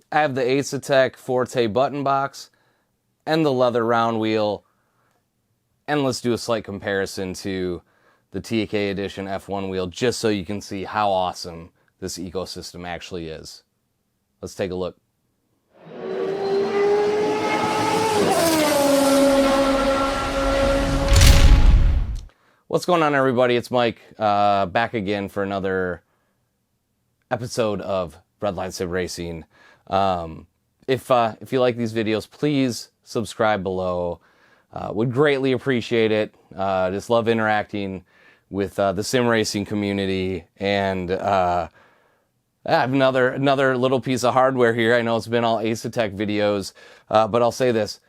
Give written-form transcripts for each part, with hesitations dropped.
I have the Asetek Forte Button Box and the leather round wheel. And let's do a slight comparison to the TK Edition F1 wheel, just so you can see how awesome this ecosystem actually is. Let's take a look. What's going on, everybody? It's Mike, back again for another episode of Redline Sim Racing. If you like these videos, please subscribe below. Would greatly appreciate it. Just love interacting with the sim racing community. And I have another little piece of hardware here. I know it's been all Asetek videos, but I'll say this.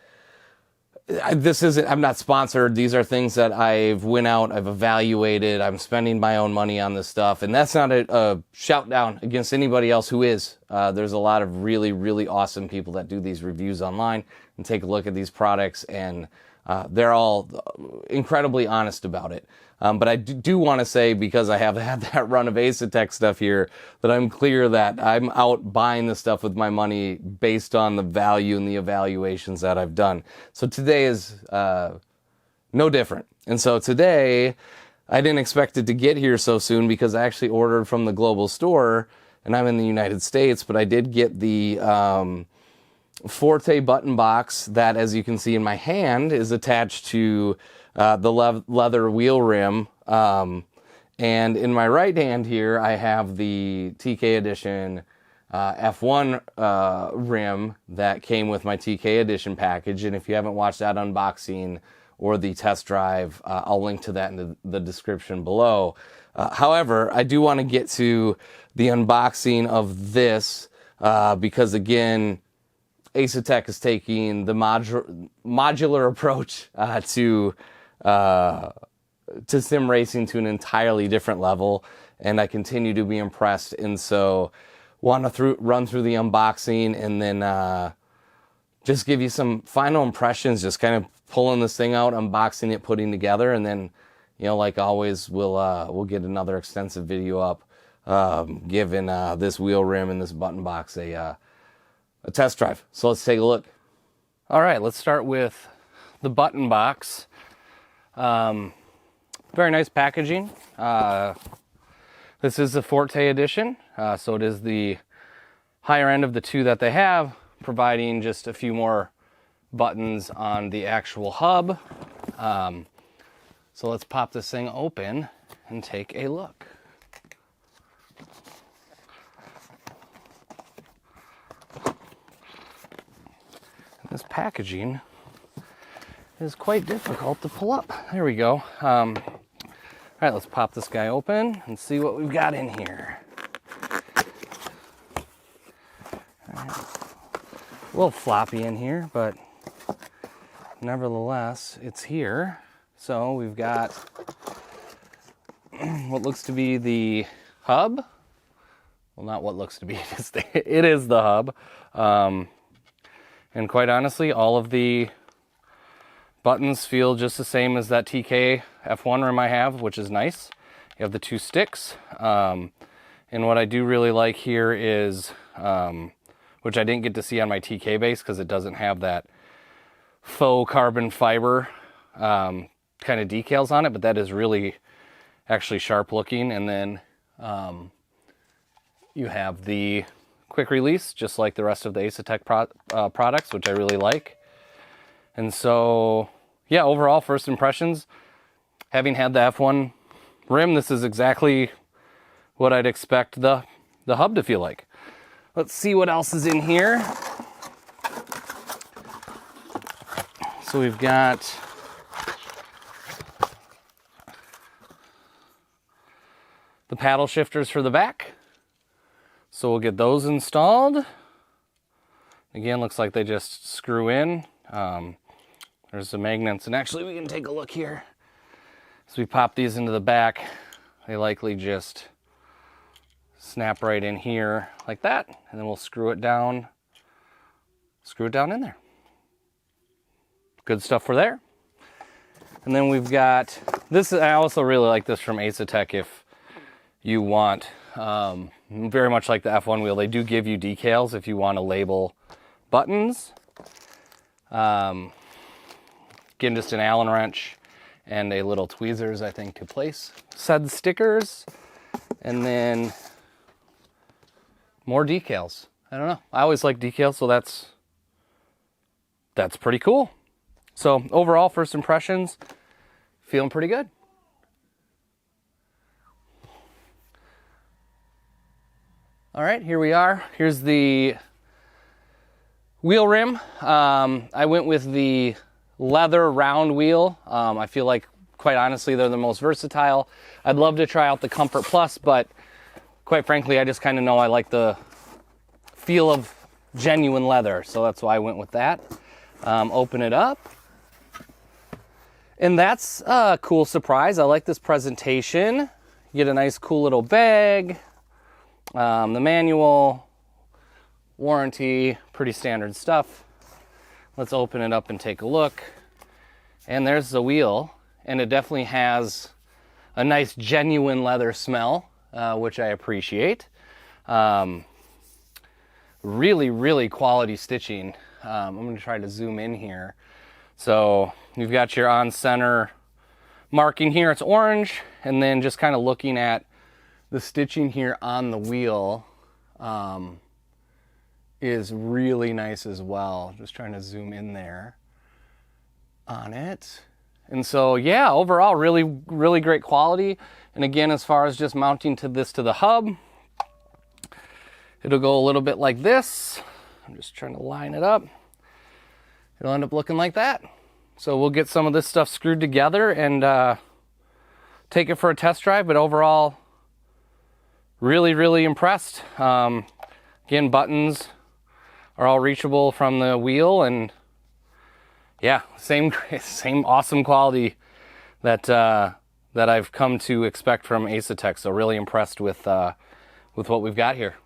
I'm not sponsored. These are things that I've evaluated. I'm spending my own money on this stuff. And that's not a shout down against anybody else who is. There's a lot of really, really awesome people that do these reviews online and take a look at these products, and they're all incredibly honest about it. But I do want to say, because I have had that run of Asetek stuff here, that I'm clear that I'm out buying the stuff with my money based on the value and the evaluations that I've done. So today is no different. And so today, I didn't expect it to get here so soon, because I actually ordered from the global store, and I'm in the United States, but I did get the Forte Button Box that, as you can see in my hand, is attached to the leather wheel rim. And in my right hand here, I have the TK Edition F1 rim that came with my TK Edition package. And if you haven't watched that unboxing or the test drive, I'll link to that in the description below. However, I do want to get to the unboxing of this because, again, Asetek is taking the modular approach to sim racing to an entirely different level, and I continue to be impressed. And so, want to run through the unboxing and then just give you some final impressions. Just kind of pulling this thing out, unboxing it, putting together, and then, you know, like always, we'll get another extensive video up, giving this wheel rim and this button box a test drive. So let's take a look. All right, let's start with the button box. Very nice packaging. This is the Forte edition, so it is the higher end of the two that they have, providing just a few more buttons on the actual hub. So let's pop this thing open and take a look. This packaging is quite difficult to pull up. There we go. All right, let's pop this guy open and see what we've got in here. All right. A little floppy in here, but nevertheless, it's here. So we've got what looks to be the hub. Well, not what looks to be, it is the hub. And quite honestly, all of the buttons feel just the same as that TK F1 rim I have, which is nice. You have the two sticks. And what I do really like here is, which I didn't get to see on my TK base because it doesn't have that faux carbon fiber kind of decals on it, but that is really actually sharp looking. And then you have the quick release, just like the rest of the Asetek products, which I really like. And so, yeah, overall, first impressions, having had the F1 rim, this is exactly what I'd expect the hub to feel like. Let's see what else is in here. So we've got the paddle shifters for the back. So we'll get those installed. Again, looks like they just screw in. There's the magnets, and actually we can take a look here. As we pop these into the back, they likely just snap right in here like that, and then we'll screw it down in there. Good stuff for there. And then we've got this. I also really like this from Asetek if you want very much like the F1 wheel, they do give you decals if you want to label buttons. Again, just an Allen wrench and a little tweezers, I think, to place said stickers. And then more decals. I don't know. I always like decals, so that's pretty cool. So overall, first impressions, feeling pretty good. All right, here we are. Here's the wheel rim. I went with the leather round wheel. I feel like, quite honestly, they're the most versatile. I'd love to try out the Comfort Plus, but quite frankly, I just kind of know I like the feel of genuine leather, so that's why I went with that. Open it up. And that's a cool surprise. I like this presentation. You get a nice, cool little bag. The manual, warranty, pretty standard stuff. Let's open it up and take a look. And there's the wheel. And it definitely has a nice, genuine leather smell, which I appreciate. Really, really quality stitching. I'm going to try to zoom in here. So you've got your on-center marking here. It's orange. And then just kind of looking at the stitching here on the wheel is really nice as well. Just trying to zoom in there on it. And so, yeah, overall, really, really great quality. And again, as far as just mounting to the hub, it'll go a little bit like this. I'm just trying to line it up. It'll end up looking like that. So we'll get some of this stuff screwed together and take it for a test drive. But overall, really, really impressed. Again, buttons are all reachable from the wheel, and yeah, same awesome quality that I've come to expect from Asetek. So really impressed with what we've got here.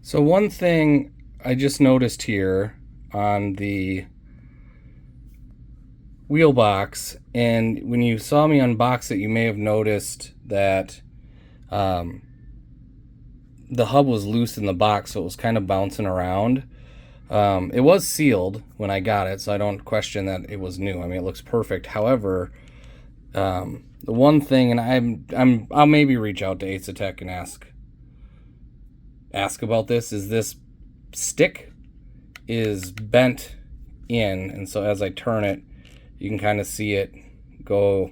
So one thing I just noticed here on the wheel box, and when you saw me unbox it, you may have noticed that the hub was loose in the box, so it was kind of bouncing around. It was sealed when I got it, so I don't question that it was new. I mean, it looks perfect. However, the one thing, and I'll maybe reach out to Asetek and ask about this, is this stick is bent in, and so as I turn it, you can kind of see it go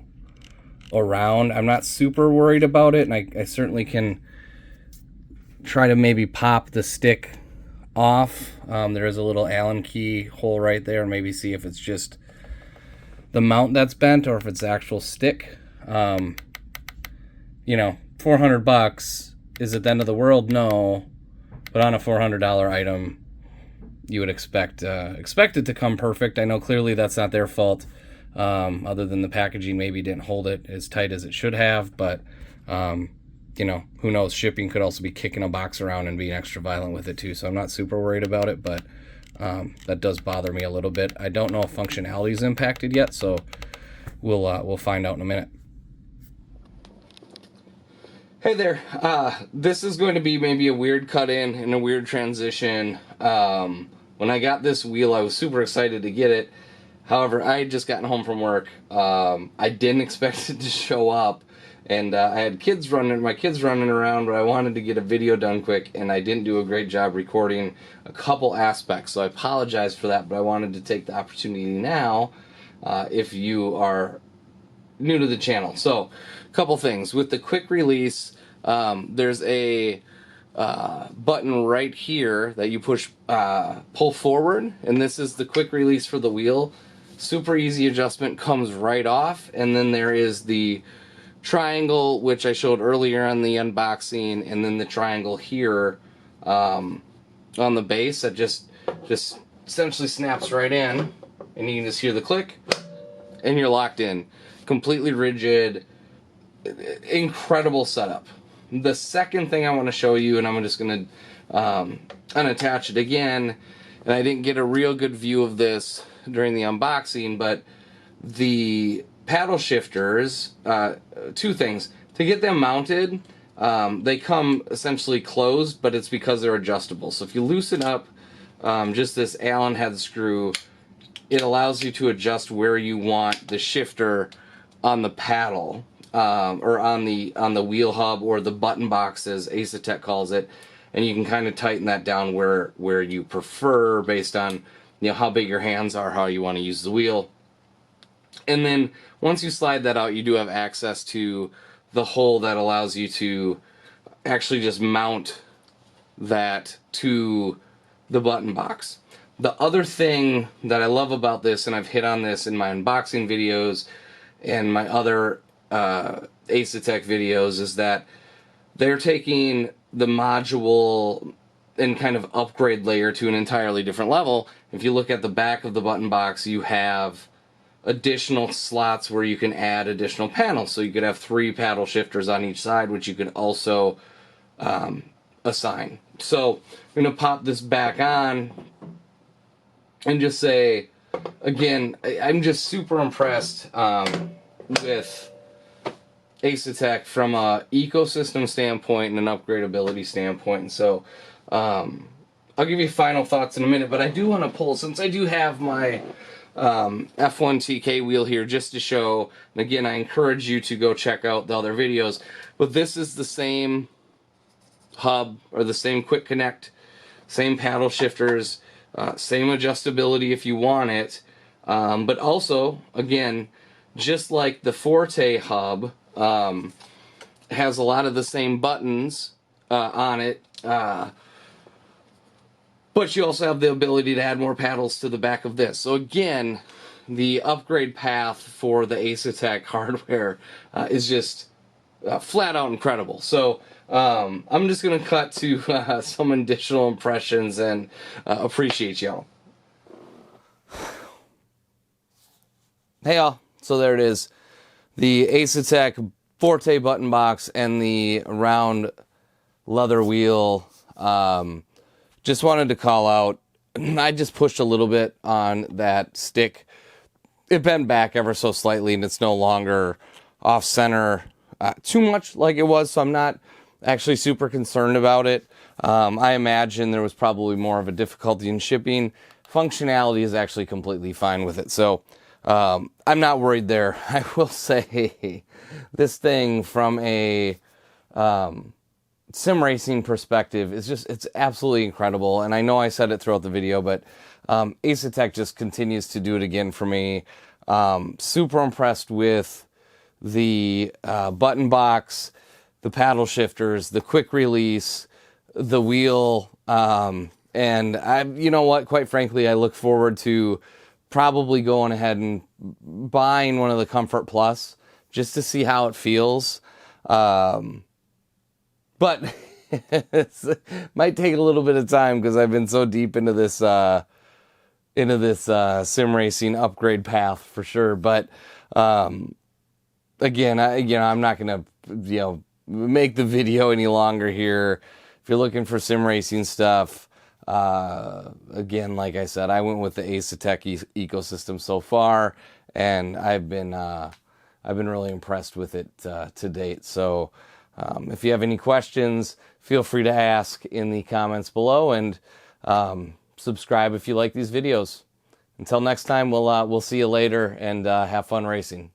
around. I'm not super worried about it, and I certainly can try to maybe pop the stick off. There is a little Allen key hole right there, and maybe see if it's just the mount that's bent or if it's the actual stick. You know, $400, is it the end of the world? No, but on a $400 item, you would expect it to come perfect. I know clearly that's not their fault, other than the packaging maybe didn't hold it as tight as it should have, but you know, who knows, shipping could also be kicking a box around and being extra violent with it too, so I'm not super worried about it, but that does bother me a little bit. I don't know if functionality is impacted yet, so we'll find out in a minute. Hey there, this is going to be maybe a weird cut in and a weird transition. When I got this wheel, I was super excited to get it. However, I had just gotten home from work. I didn't expect it to show up, and I had my kids running around, but I wanted to get a video done quick, and I didn't do a great job recording a couple aspects, so I apologize for that, but I wanted to take the opportunity now, if you are new to the channel. So, a couple things. With the quick release, there's a button right here that you pull forward, and this is the quick release for the wheel. Super easy adjustment, comes right off, and then there is the triangle, which I showed earlier on the unboxing, and then the triangle here on the base that just essentially snaps right in, and you can just hear the click, and you're locked in. Completely rigid, incredible setup. The second thing I want to show you, and I'm just going to unattach it again, and I didn't get a real good view of this during the unboxing, but the paddle shifters, two things. To get them mounted, They come essentially closed, but it's because they're adjustable. So if you loosen up just this Allen head screw, it allows you to adjust where you want the shifter on the paddle, or on the wheel hub, or the button box as Asetek calls it, and you can kind of tighten that down where you prefer based on how big your hands are, how you want to use the wheel. And then once you slide that out, you do have access to the hole that allows you to actually just mount that to the button box. The other thing that I love about this, and I've hit on this in my unboxing videos and my other Asetek videos, is that they're taking the module and kind of upgrade layer to an entirely different level. If you look at the back of the button box, you have additional slots where you can add additional panels. So you could have 3 paddle shifters on each side, which you could also assign. So I'm going to pop this back on and just say, again, I'm just super impressed with Asetek from a ecosystem standpoint and an upgradability standpoint. And so I'll give you final thoughts in a minute, but I do want to pull, since I do have my F1 TK wheel here just to show, and again, I encourage you to go check out the other videos, but this is the same hub, or the same quick connect, same paddle shifters, same adjustability if you want it, but also, again, just like the Forte hub has a lot of the same buttons on it, but you also have the ability to add more paddles to the back of this. So again, the upgrade path for the Asetek hardware is just flat out incredible. So I'm just going to cut to some additional impressions, and appreciate y'all. Hey y'all, so there it is. The Asetek Forte button box and the round leather wheel. Just wanted to call out, I just pushed a little bit on that stick. It bent back ever so slightly, and it's no longer off center too much like it was, so I'm not actually super concerned about it. I imagine there was probably more of a difficulty in shipping. Functionality is actually completely fine with it, so I'm not worried there. I will say this thing from a sim racing perspective is it's absolutely incredible. And I know I said it throughout the video, but Asetek just continues to do it again for me. Super impressed with the button box, the paddle shifters, the quick release, the wheel, and you know what, quite frankly, I look forward to probably going ahead and buying one of the Comfort Plus just to see how it feels. But it might take a little bit of time because I've been so deep into this sim racing upgrade path for sure. But again, I'm not gonna make the video any longer here. If you're looking for sim racing stuff, again, like I said, I went with the Asetek ecosystem so far, and I've been really impressed with it to date. So if you have any questions, feel free to ask in the comments below, and subscribe if you like these videos. Until next time, we'll see you later, and have fun racing.